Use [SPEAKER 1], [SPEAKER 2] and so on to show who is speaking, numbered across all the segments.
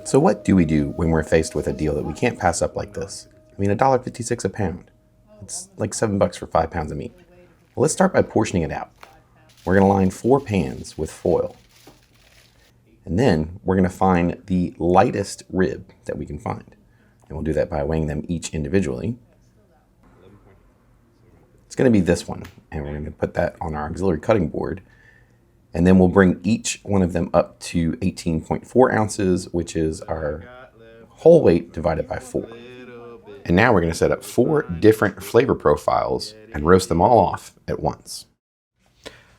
[SPEAKER 1] So what do we do when we're faced with a deal that we can't pass up like this? I mean, $1.56 a pound. It's like $7 for 5 pounds of meat. Well, let's start by portioning it out. We're going to line 4 pans with foil. And then we're going to find the lightest rib that we can find. And we'll do that by weighing them each individually. It's going to be this one. And we're going to put that on our auxiliary cutting board. And then we'll bring each one of them up to 18.4 ounces, which is our whole weight divided by 4. And now we're going to set up 4 different flavor profiles and roast them all off at once.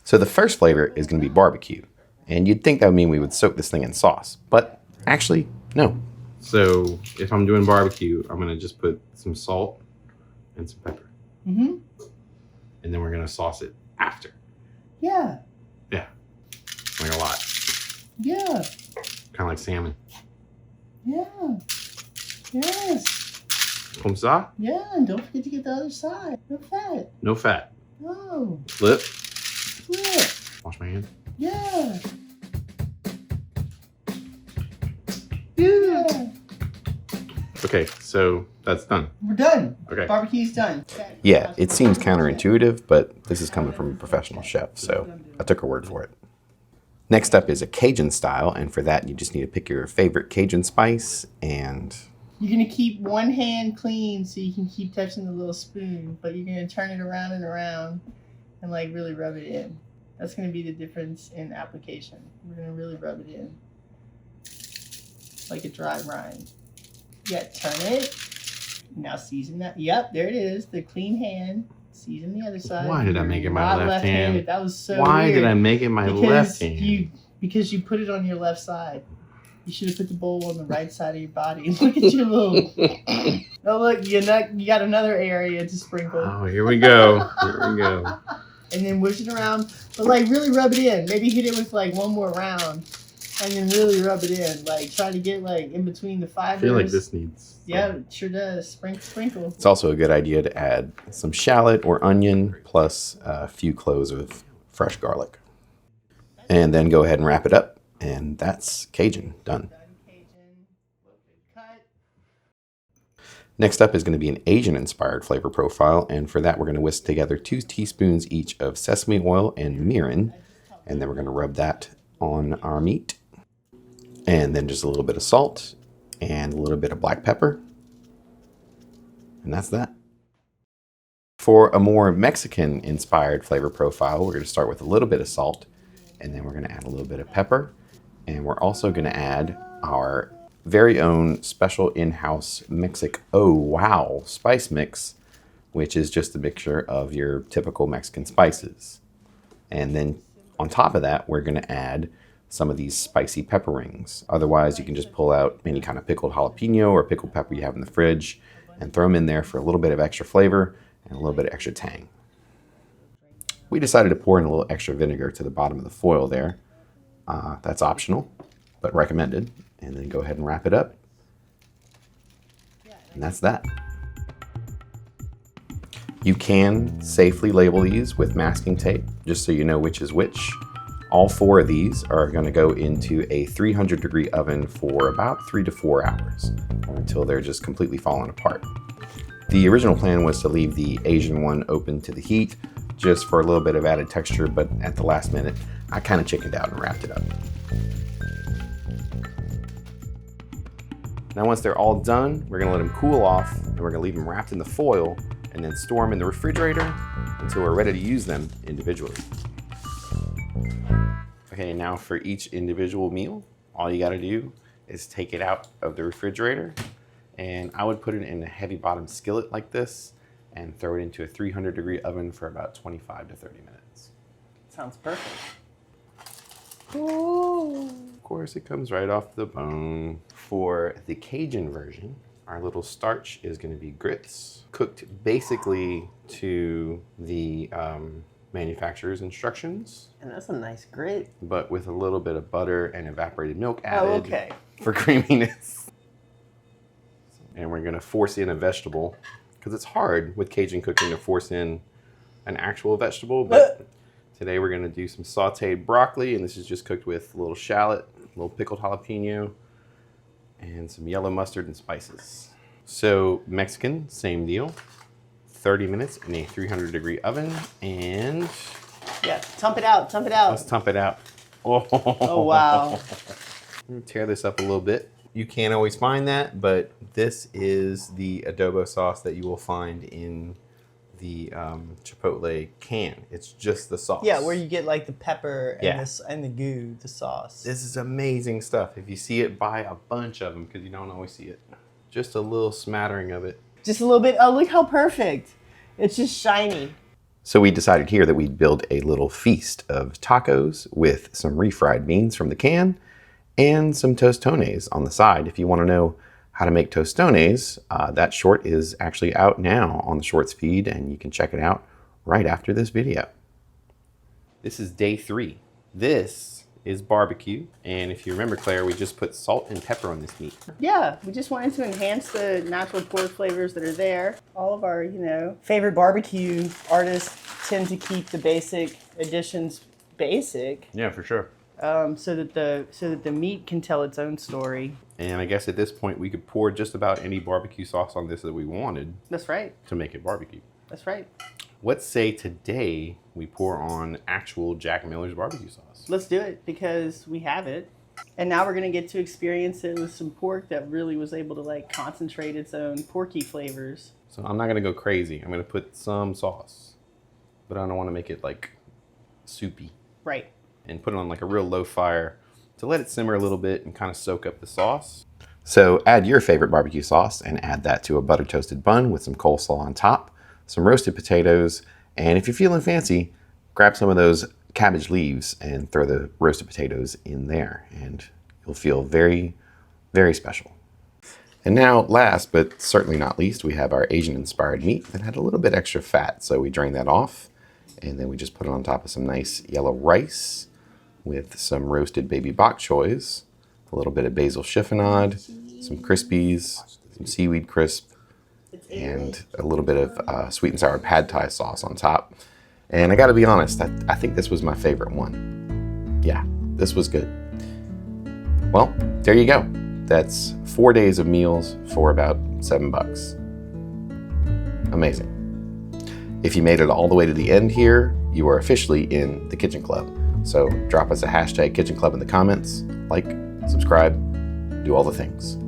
[SPEAKER 1] So the first flavor is going to be barbecue. And you'd think that would mean we would soak this thing in sauce, but actually, no.
[SPEAKER 2] So if I'm doing barbecue, I'm going to just put some salt and some pepper.
[SPEAKER 3] Mm-hmm.
[SPEAKER 2] And then we're going to sauce it after.
[SPEAKER 3] Yeah.
[SPEAKER 2] Yeah. Like a lot.
[SPEAKER 3] Yeah.
[SPEAKER 2] Kind of like salmon.
[SPEAKER 3] Yeah. Yes.
[SPEAKER 2] Comme ça?
[SPEAKER 3] Yeah, and don't forget to get the other side. No fat.
[SPEAKER 2] No fat.
[SPEAKER 3] No.
[SPEAKER 2] Flip.
[SPEAKER 3] Flip.
[SPEAKER 2] Wash my hand.
[SPEAKER 3] Yeah. Yeah.
[SPEAKER 2] Okay, so that's done.
[SPEAKER 3] We're done.
[SPEAKER 2] Okay.
[SPEAKER 3] Barbecue's done.
[SPEAKER 1] Yeah, it seems counterintuitive, but this is coming from a professional chef, so I took her word for it. Next up is a Cajun style, and for that you just need to pick your favorite Cajun spice, and
[SPEAKER 3] You're going to keep one hand clean so you can keep touching the little spoon, but you're going to turn it around and around and like really rub it in. That's going to be the difference in application. We're going to really rub it in like a dry rind. Yeah, turn it. Now season that. Yep, there it is. The clean hand. Season the other side.
[SPEAKER 2] Why did I make it my
[SPEAKER 3] Not
[SPEAKER 2] left hand?
[SPEAKER 3] That was so
[SPEAKER 2] Why
[SPEAKER 3] weird.
[SPEAKER 2] did I make it my left hand?
[SPEAKER 3] Because you put it on your left side. You should have put the bowl on the right side of your body. Look at your little. Oh look, you got another area to sprinkle.
[SPEAKER 2] Oh, here we go. Here we go.
[SPEAKER 3] And then whisk it around, but like really rub it in. Maybe hit it with like one more round, and then really rub it in. Like try to get like in between the fibers.
[SPEAKER 2] I feel like this needs.
[SPEAKER 3] Yeah, it sure does. Sprinkle.
[SPEAKER 1] it's also a good idea to add some shallot or onion plus a few cloves of fresh garlic. And then go ahead and wrap it up, and that's Cajun done. Next up is going to be an Asian-inspired flavor profile, and for that we're going to whisk together 2 teaspoons each of sesame oil and mirin, and then we're going to rub that on our meat. And then just a little bit of salt and a little bit of black pepper. And that's that. For a more Mexican-inspired flavor profile, we're going to start with a little bit of salt, and then we're going to add a little bit of pepper, and we're also going to add our very own special in-house Mexic Oh Wow spice mix, which is just a mixture of your typical Mexican spices. And then on top of that, we're going to add some of these spicy pepper rings. Otherwise, you can just pull out any kind of pickled jalapeno or pickled pepper you have in the fridge and throw them in there for a little bit of extra flavor and a little bit of extra tang. We decided to pour in a little extra vinegar to the bottom of the foil there. That's optional, but recommended. And then go ahead and wrap it up. And that's that. You can safely label these with masking tape, just so you know which is which. All 4 of these are going to go into a 300-degree oven for about 3 to 4 hours, or until they're just completely falling apart. The original plan was to leave the Asian one open to the heat, just for a little bit of added texture, but at the last minute, I kind of chickened out and wrapped it up. Now once they're all done, we're going to let them cool off, and we're going to leave them wrapped in the foil, and then store them in the refrigerator until we're ready to use them individually. Okay, now for each individual meal, all you got to do is take it out of the refrigerator, and I would put it in a heavy bottom skillet like this and throw it into a 300-degree oven for about 25 to 30 minutes.
[SPEAKER 3] Sounds perfect.
[SPEAKER 1] Oh, of course, it comes right off the bone. For the Cajun version, our little starch is going to be grits, cooked basically to the manufacturer's instructions.
[SPEAKER 3] And that's a nice grit.
[SPEAKER 1] But with a little bit of butter and evaporated milk added for creaminess. And we're going to force in a vegetable, because it's hard with Cajun cooking to force in an actual vegetable, but today we're going to do some sauteed broccoli, and this is just cooked with a little shallot, a little pickled jalapeno, and some yellow mustard and spices. So Mexican, same deal. 30 minutes in a 300-degree oven, and
[SPEAKER 3] Yeah, tump it out, tump it out.
[SPEAKER 1] let's tump it out.
[SPEAKER 3] Oh, wow.
[SPEAKER 1] Let me tear this up a little bit. You can't always find that, but this is the adobo sauce that you will find in the Chipotle can. It's just the sauce.
[SPEAKER 3] Yeah, where you get like the pepper and,
[SPEAKER 1] Yeah.
[SPEAKER 3] and the goo, the sauce.
[SPEAKER 1] This is amazing stuff. If you see it, buy a bunch of them because you don't always see it. Just a little smattering of it.
[SPEAKER 3] Just a little bit. Oh, look how perfect. It's just shiny.
[SPEAKER 1] So we decided here that we'd build a little feast of tacos with some refried beans from the can and some tostones on the side. If you want to know how to make tostones, that short is actually out now on the Shorts feed, and you can check it out right after this video. This is day 3. This is barbecue, and if you remember, Claire, we just put salt and pepper on this meat.
[SPEAKER 3] Yeah, we just wanted to enhance the natural pork flavors that are there. All of our, favorite barbecue artists tend to keep the basic additions basic,
[SPEAKER 1] Yeah, for sure.
[SPEAKER 3] so that the meat can tell its own story.
[SPEAKER 1] And I guess at this point we could pour just about any barbecue sauce on this that we wanted
[SPEAKER 3] That's right.
[SPEAKER 1] to make it barbecue.
[SPEAKER 3] That's right.
[SPEAKER 1] Let's say today we pour on actual Jack Miller's barbecue sauce.
[SPEAKER 3] Let's do it because we have it. And now we're going to get to experience it with some pork that really was able to like concentrate its own porky flavors.
[SPEAKER 1] So I'm not going to go crazy. I'm going to put some sauce, but I don't want to make it like soupy.
[SPEAKER 3] Right.
[SPEAKER 1] And put it on like a real low fire to let it simmer a little bit and kind of soak up the sauce. So add your favorite barbecue sauce and add that to a butter toasted bun with some coleslaw on top, some roasted potatoes, and if you're feeling fancy, grab some of those cabbage leaves and throw the roasted potatoes in there, and you'll feel very, very special. And now, last but certainly not least, we have our Asian-inspired meat that had a little bit extra fat, so we drained that off, and then we just put it on top of some nice yellow rice with some roasted baby bok choys, a little bit of basil chiffonade, some crispies, some seaweed crisp, and a little bit of sweet and sour pad thai sauce on top. And I gotta be honest, I think this was my favorite one. Yeah, this was good. Well, there you go. That's 4 days of meals for about $7. Amazing. If you made it all the way to the end here, you are officially in the Kitchen Club. So drop us a hashtag Kitchen Club in the comments, like, subscribe, do all the things.